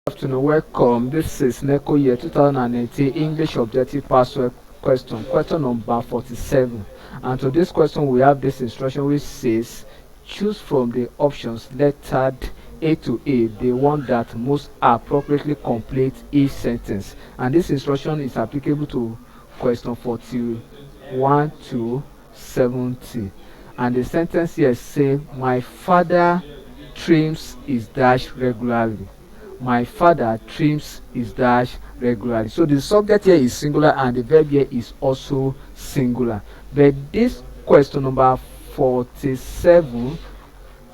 Afternoon, welcome. This is Neco year 2018 English Objective Password question number 47. And to this question, we have this instruction which says choose from the options lettered A to A the one that most appropriately complete each sentence. And this instruction is applicable to question 41 to 70. And the sentence here say, my father trims his dash regularly. My father trims his dash regularly. So the subject here is singular and the verb here is also singular. But this question number 47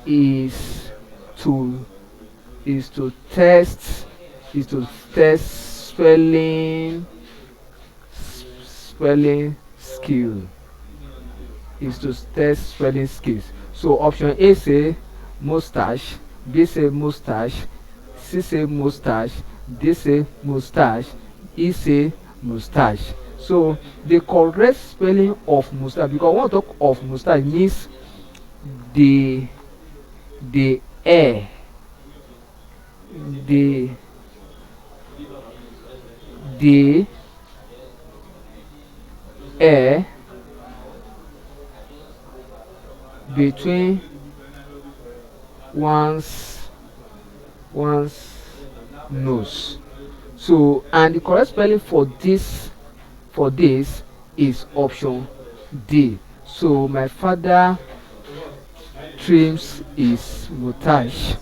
is to test spelling skill. Is to test spelling skills. So option A say mustache, B say mustache, C say mustache, D say mustache, E say mustache. So the correct spelling of mustache, because when we talk of mustache means the air, the air between one's nose. So and the correct spelling for this is option D. So my father trims his mustache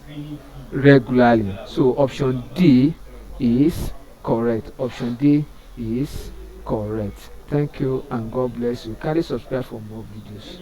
regularly. So option D is correct. Option D is correct. Thank you and God bless you. Kindly subscribe for more videos.